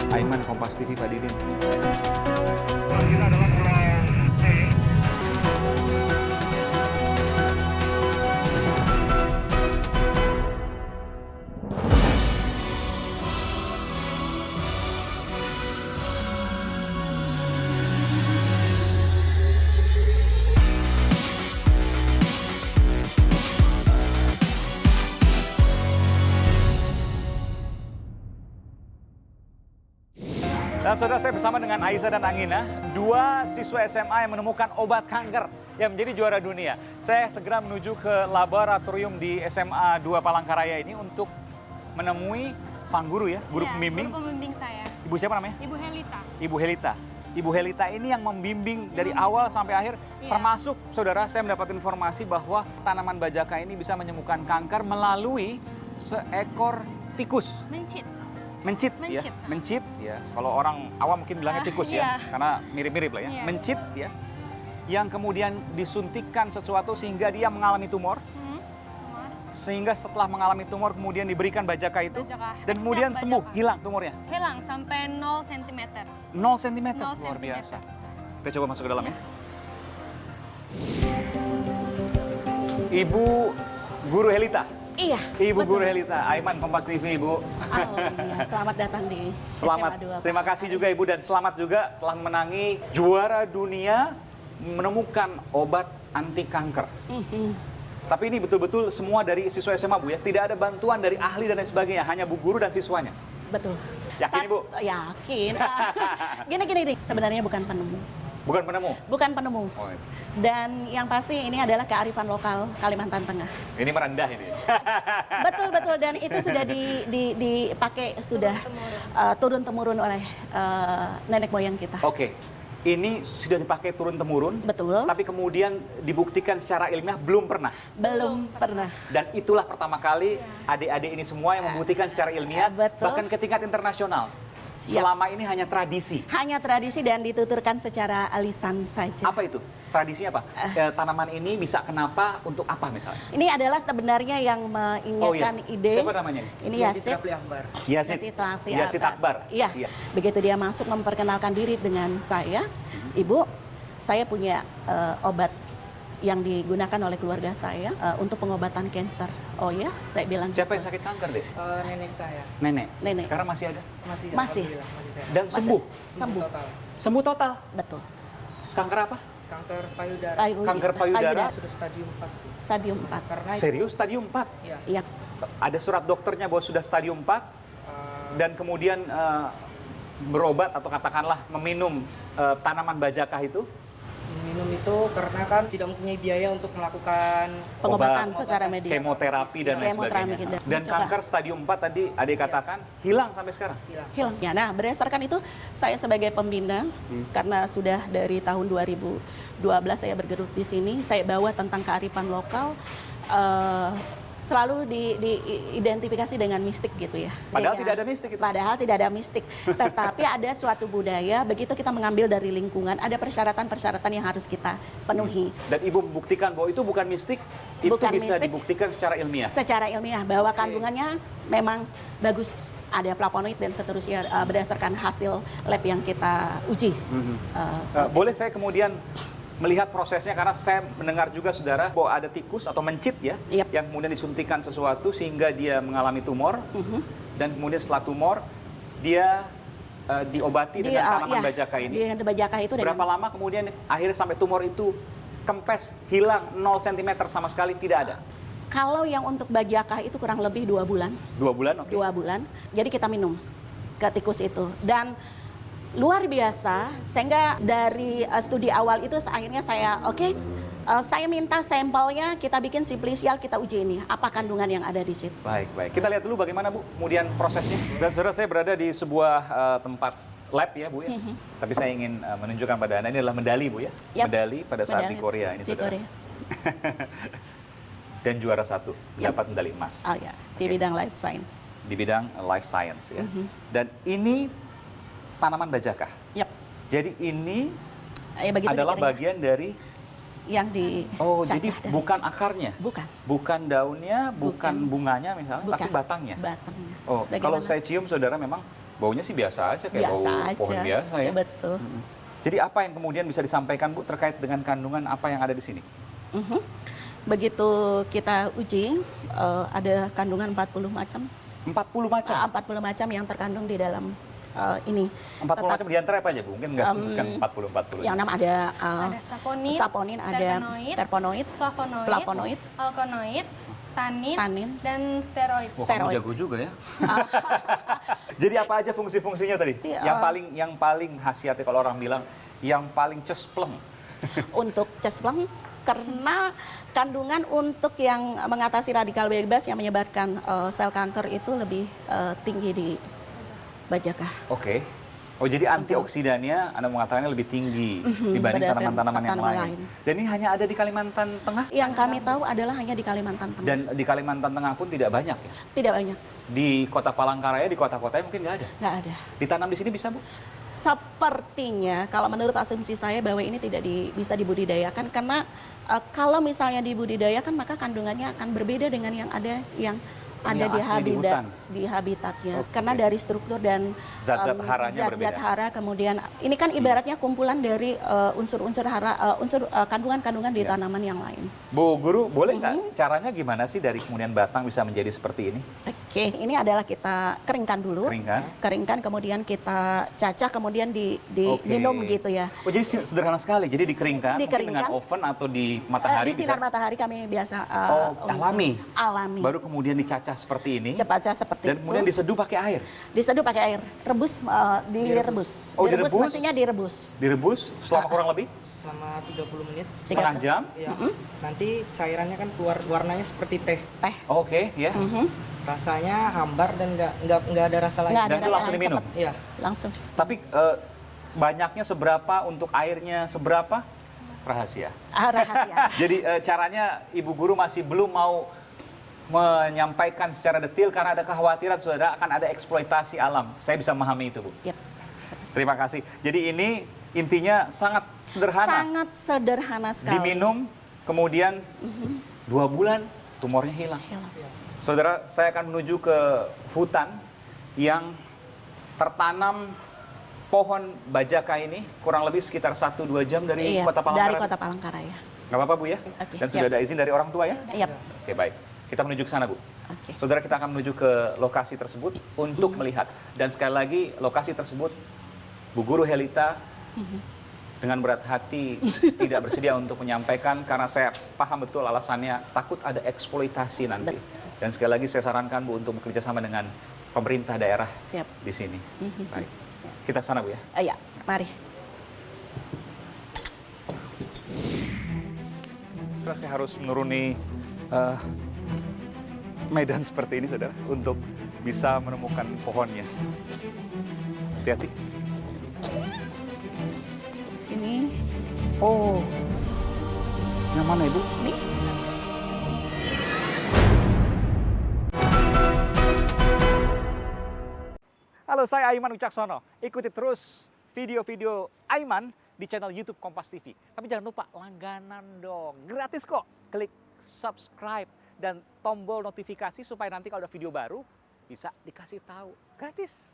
Aiman, Kompas TV, Pak Didin. Kita adalah Pulau C. Dan saudara, saya bersama dengan Aiza dan Angina, dua siswa SMA yang menemukan obat kanker yang menjadi juara dunia. Saya segera menuju ke laboratorium di SMA 2 Palangkaraya ini untuk menemui sang guru ya, guru pembimbing. Guru pembimbing saya. Ibu siapa namanya? Ibu Helita. Ibu Helita. Ibu Helita ini yang membimbing dari awal sampai akhir, termasuk saudara saya mendapat informasi bahwa tanaman bajaka ini bisa menyembuhkan kanker melalui seekor tikus. Mencit. Mencit ya, Mencit. mencit ya. Kalau orang awam mungkin bilangnya tikus ya, iya. karena mirip-mirip lah ya. Iya. Mencit ya, yang kemudian disuntikkan sesuatu sehingga dia mengalami tumor. Tumor. Sehingga setelah mengalami tumor kemudian diberikan bajaka itu, Bajaka. dan Ekstrak kemudian bajaka. sembuh, hilang tumornya. Hilang sampai 0 cm. 0 cm, 0 luar cm. biasa. Kita coba masuk ke dalam ya. Ibu Guru Helita. Iya. Ibu betul. Guru Helita, Aiman, Kompas TV, Ibu. Oh iya, selamat datang di Selamat, SMA 2. terima kasih juga Ibu, dan selamat juga telah menangi juara dunia menemukan obat anti kanker. Tapi ini betul-betul semua dari siswa SMA Bu ya, tidak ada bantuan dari ahli dan lain sebagainya, hanya Bu Guru dan siswanya. Betul. Yakin, Ibu? Yakin. Gini, sebenarnya bukan penemu. Bukan penemu? Bukan penemu. Oh, iya. Dan yang pasti ini adalah kearifan lokal Kalimantan Tengah. Ini merendah ini. Betul, dan itu sudah dipakai, sudah turun-temurun oleh nenek moyang kita. Oke, ini sudah dipakai turun-temurun. Betul. Tapi kemudian dibuktikan secara ilmiah belum pernah. Belum pernah. Dan itulah pertama kali adik-adik ini semua yang membuktikan secara ilmiah, Betul. bahkan ke tingkat internasional. Siap. Selama ini hanya tradisi. Hanya tradisi dan dituturkan secara lisan saja. Apa itu? Tradisinya apa? Tanaman ini bisa kenapa, untuk apa misalnya? Ini adalah sebenarnya yang mengingatkan ide. Siapa namanya? Ini Yazid. Yazid Akbar. Iya. Begitu dia masuk memperkenalkan diri dengan saya, Ibu, saya punya obat yang digunakan oleh keluarga saya untuk pengobatan kanker. Oh ya, saya bilang. Siapa yang sakit kanker, Dek? Nenek saya. Nenek. Nenek. Sekarang masih ada? Masih. Masih. Alhamdulillah, masih sehat. Dan sembuh? Sembuh. Total. Sembuh total? Betul. Kanker apa? Kanker payudara. Kanker payudara? Sudah stadium 4 sih. Stadium 4. Karena Serius? Stadium 4? Ya, Iya. Ada surat dokternya bahwa sudah stadium 4 dan kemudian berobat atau katakanlah meminum tanaman bajakah itu? minum itu karena kan tidak mempunyai biaya untuk melakukan Pengobatan Obat, secara medis. kemoterapi dan lain Kemoterapi sebagainya. dan Dan mencoba. kanker stadium 4 tadi adik katakan hilang sampai sekarang. hilang. Hilang. Ya, nah, berdasarkan itu saya sebagai pembina karena sudah dari tahun 2012 saya bergelut di sini, saya bawa tentang kearifan lokal selalu diidentifikasi dengan mistik gitu ya. Padahal Jadi, tidak ada mistik itu. Padahal tidak ada mistik, tetapi ada suatu budaya, begitu kita mengambil dari lingkungan, ada persyaratan-persyaratan yang harus kita penuhi. Dan Ibu membuktikan bahwa itu bukan mistik, itu Bukan bisa mistik. dibuktikan secara ilmiah. Secara ilmiah bahwa kandungannya memang bagus, ada flavonoid dan seterusnya berdasarkan hasil lab yang kita uji. Boleh saya kemudian melihat prosesnya, karena saya mendengar juga saudara bahwa ada tikus atau mencit ya, Yap. yang kemudian disuntikan sesuatu sehingga dia mengalami tumor, dan kemudian setelah tumor dia diobati dengan tanaman bajaka ini. Dengan bajaka itu Berapa lama kemudian akhirnya sampai tumor itu kempes, hilang 0 cm sama sekali, tidak ada? Kalau yang untuk bajaka itu kurang lebih 2 bulan. 2 bulan, oke. 2 bulan. Jadi kita minum ke tikus itu. Dan luar biasa, sehingga dari studi awal itu akhirnya saya saya minta sampelnya, kita bikin simplicial, kita uji ini apa kandungan yang ada di situ. Baik. Kita lihat dulu bagaimana Bu kemudian prosesnya. Dan saudara, saya berada di sebuah tempat lab ya Bu ya. Tapi saya ingin menunjukkan pada Anda, ini adalah medali Bu ya. Yap. Medali pada saat Medali di Korea ini di saudara. Korea. Dan juara 1, Yap. dapat medali emas. Oh ya, di Oke. bidang life science. Di bidang life science ya. Dan ini tanaman bajaka. Yap. Jadi ini Begitu adalah dikeringkan. bagian dari yang di jadi dari- bukan akarnya. Bukan daunnya, bukan bunganya misalnya, tapi batangnya. Batangnya. Oh, kalau Bagaimana? saya cium saudara memang Baunya sih biasa aja, kayak Biasa bau aja. pohon biasa ya. Betul. Jadi apa yang kemudian bisa disampaikan Bu terkait dengan kandungan apa yang ada di sini? Mhm. Begitu kita uji, ada kandungan 40 macam. 40 macam? 40 macam yang terkandung di dalam ini. 40 macam di antara apa aja Bu? Mungkin nggak sebutkan 40-40. Yang enam ada Ada saponin, saponin, ada terpenoid, flavonoid, flavonoid, alkaloid, tanin, tanin. dan steroid. Wah, steroid. kamu jago juga ya. Jadi apa aja fungsi-fungsinya tadi? Iya. Yang paling khasiatnya kalau orang bilang yang paling cespleng. Untuk cespleng karena kandungan untuk yang mengatasi radikal bebas yang menyebabkan sel kanker itu lebih tinggi di bajaka. Oke. Oh jadi antioksidannya Anda mengatakannya lebih tinggi dibanding berdasarkan tanaman-tanaman yang tanaman lain. Dan ini hanya ada di Kalimantan Tengah? Yang kami tahu adalah hanya di Kalimantan Tengah. Dan di Kalimantan Tengah pun tidak banyak ya? Tidak banyak, Di kota Palangkaraya, di kota-kotanya mungkin nggak ada? nggak ada. Ditanam di sini bisa Bu? Sepertinya kalau menurut asumsi saya bahwa ini tidak bisa dibudidayakan karena kalau misalnya dibudidayakan maka kandungannya akan berbeda dengan yang ada Yang di asli di hutan. habitatnya. Oke. Karena dari struktur dan Zat-zat haranya zat-zat berbeda. hara, kemudian ini kan ibaratnya kumpulan dari unsur-unsur hara, kandungan-kandungan di Ya. tanaman yang lain. Bu Guru, boleh nggak caranya gimana sih dari kemudian batang bisa menjadi seperti ini? Oke, ini adalah kita keringkan dulu. Keringkan. Keringkan, kemudian kita cacah, kemudian Oke. diminum gitu ya. Oh jadi sederhana sekali, jadi dikeringkan, mungkin Dikeringkan. dengan oven atau di matahari Di sinar bisa? matahari kami biasa Alami? alami. Baru kemudian dicacah seperti ini, Cepat seperti dan kemudian itu. diseduh pakai air. Diseduh pakai air, rebus, direbus. Oh, direbus? Mestinya direbus. Direbus selama kurang lebih Selama 30 menit. setengah jam. Ya. Nanti cairannya kan keluar warnanya seperti teh. Teh. Oke, ya. Rasanya hambar dan nggak ada rasa lain. Nggak ada Dan itu rasa langsung yang diminum? sepet. Iya. Langsung. Tapi banyaknya seberapa, untuk airnya seberapa? Rahasia. Rahasia. Jadi caranya Ibu Guru masih belum mau menyampaikan secara detail karena ada kekhawatiran saudara akan ada eksploitasi alam. Saya bisa memahami itu, Bu. Yep. Terima kasih. Jadi ini intinya sangat sederhana. Sangat sederhana sekali. Diminum, kemudian 2 bulan tumornya hilang. Hilang. Saudara, saya akan menuju ke hutan yang tertanam pohon bajaka ini kurang lebih sekitar 1-2 jam dari Iya, kota Palangkaraya. dari kota Palangkaraya. Nggak apa-apa Bu ya? Oke, Dan siap. sudah ada izin dari orang tua ya? Yep. Oke, baik. Kita menuju ke sana, Bu. Oke. Saudara, kita akan menuju ke lokasi tersebut untuk melihat. Dan sekali lagi, lokasi tersebut Bu Guru Helita dengan berat hati tidak bersedia untuk menyampaikan karena saya paham betul alasannya takut ada eksploitasi nanti. Dan sekali lagi saya sarankan Bu untuk bekerja sama dengan pemerintah daerah Siap. di sini. Baik. Kita ke sana Bu ya. Iya, mari. Terus saya harus menuruni medan seperti ini, saudara, untuk bisa menemukan pohonnya. Hati-hati. Ini, Oh, yang mana Ibu? nih. Halo, saya Aiman Wicaksono. Ikuti terus video-video Aiman di channel YouTube Kompas TV. Tapi jangan lupa langganan dong. Gratis kok. Klik subscribe dan tombol notifikasi supaya nanti kalau ada video baru bisa dikasih tahu. Gratis.